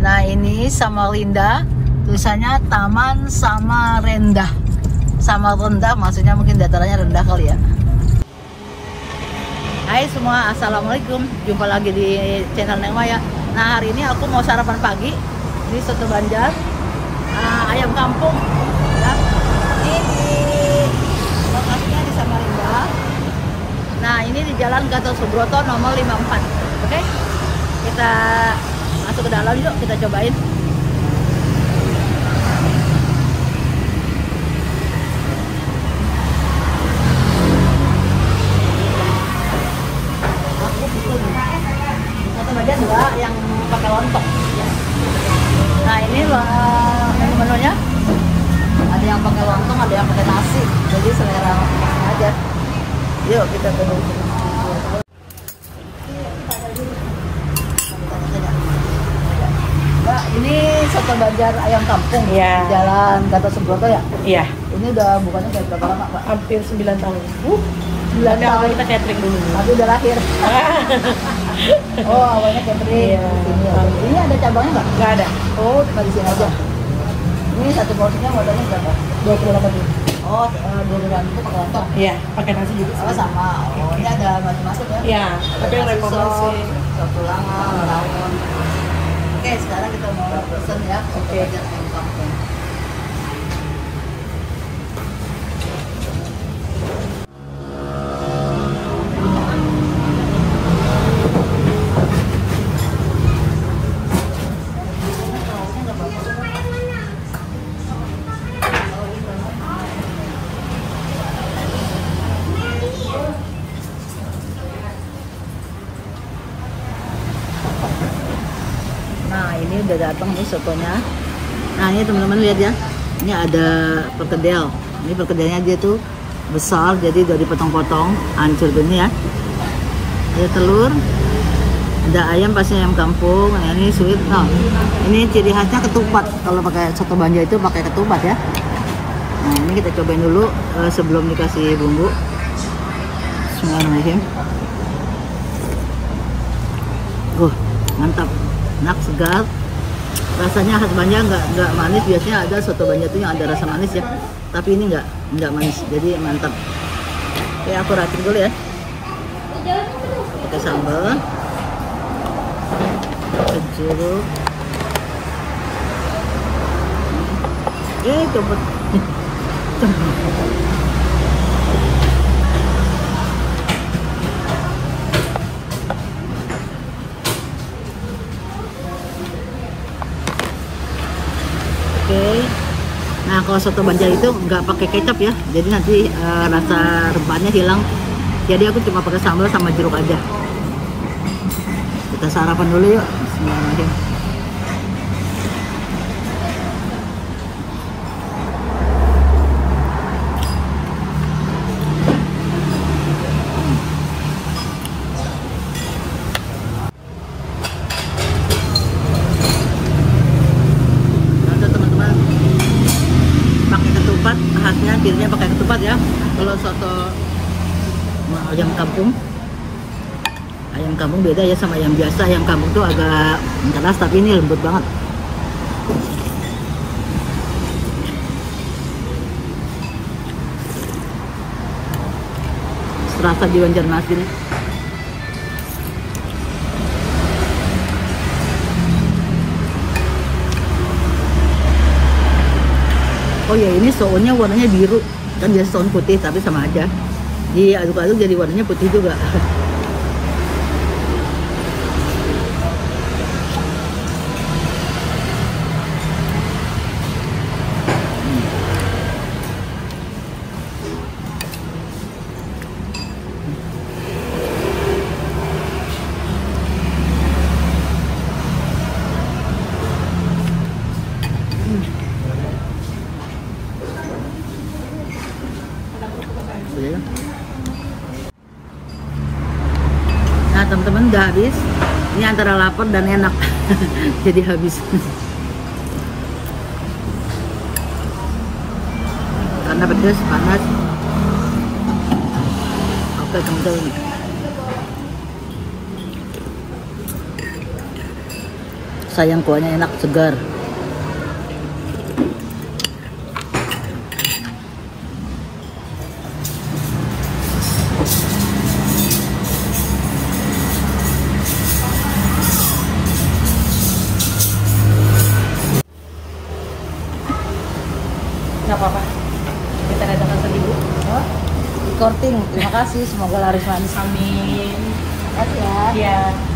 Nah ini Samarinda, tulisannya Taman Samarinda. Samarinda maksudnya mungkin datarannya rendah kali ya. Hai semua, assalamualaikum. Jumpa lagi di channel Neng Maya. Nah hari ini aku mau sarapan pagi di Soto Banjar, ayam kampung. Ya. Ini lokasinya di Samarinda. Nah ini di Jalan Gatot Subroto nomor 54. Oke, kita masuk ke dalam yuk, kita cobain. Aja dua yang pakai lontong ya. Nah ini menu-menunya ada yang pakai lontong, ada yang pakai nasi, jadi selera masing aja. Yuk kita tunggu. Mbak, ini Soto Banjar ayam kampung ya, Jalan Gatot Subroto ya? Iya. Ini udah bukanya kayak berapa lama Pak? Hampir 9 tahun. 9 tahun kita catering dulu. Tapi udah lahir. Oh awalnya catering. Iya. Ini ada cabangnya nggak? Nggak ada. Oh cuma di sini aja. Ini satu porsinya modalnya berapa? 28.000. Oh 28 itu pakai lontong? Iya, pakai nasi juga. Oh sama. Oh ini ada macam-macam ya? Iya. Tapi yang rekomendasi sop tulangan, rawon. Oke sekarang kita mau pesen ya. Oke. Ayam kampung. Nah ini udah datang nih sotonya. Nah ini teman-teman lihat ya, ini ada perkedel. Ini perkedelnya dia tuh besar, jadi udah dipotong-potong, hancur gini ya. Ada telur, ada ayam, pasti ayam kampung. Nah ini sweet. Nah ini ciri khasnya ketupat. Kalau pakai soto Banjar itu pakai ketupat ya. Nah ini kita cobain dulu sebelum dikasih bumbu. Bismillahirrahmanirrahim. Mantap. Enak, segar, rasanya khas Banjar, nggak manis. Biasanya ada soto Banjar itu yang ada rasa manis ya, tapi ini nggak manis, jadi mantap. Oke, aku racik dulu ya, pakai sambal, pakai jeruk, coba. Oke. Nah kalau soto Banjar itu nggak pakai kecap ya, jadi nanti rasa rempahnya hilang. Jadi aku cuma pakai sambal sama jeruk aja. Kita sarapan dulu yuk. Bismillahirrahmanirrahim. Khasnya kirinya pakai ketupat ya. Kalau soto ayam kampung beda ya sama ayam biasa. Ayam kampung tuh agak keras, tapi ini lembut banget. Serasa di Banjarmasin. Oh ya ini sounnya warnanya biru, kan biasa soun putih tapi sama aja. Diaduk-aduk jadi warnanya putih juga. Nah teman-teman udah habis. Ini antara lapar dan enak. Jadi habis. Karena pedas, panas. Oke teman-teman. Sayang kuahnya enak, segar. Nggak apa-apa. Kita datangkan seribu. Oh, di korting. Terima kasih, semoga laris manis. Amin. Terima kasih ya. Iya.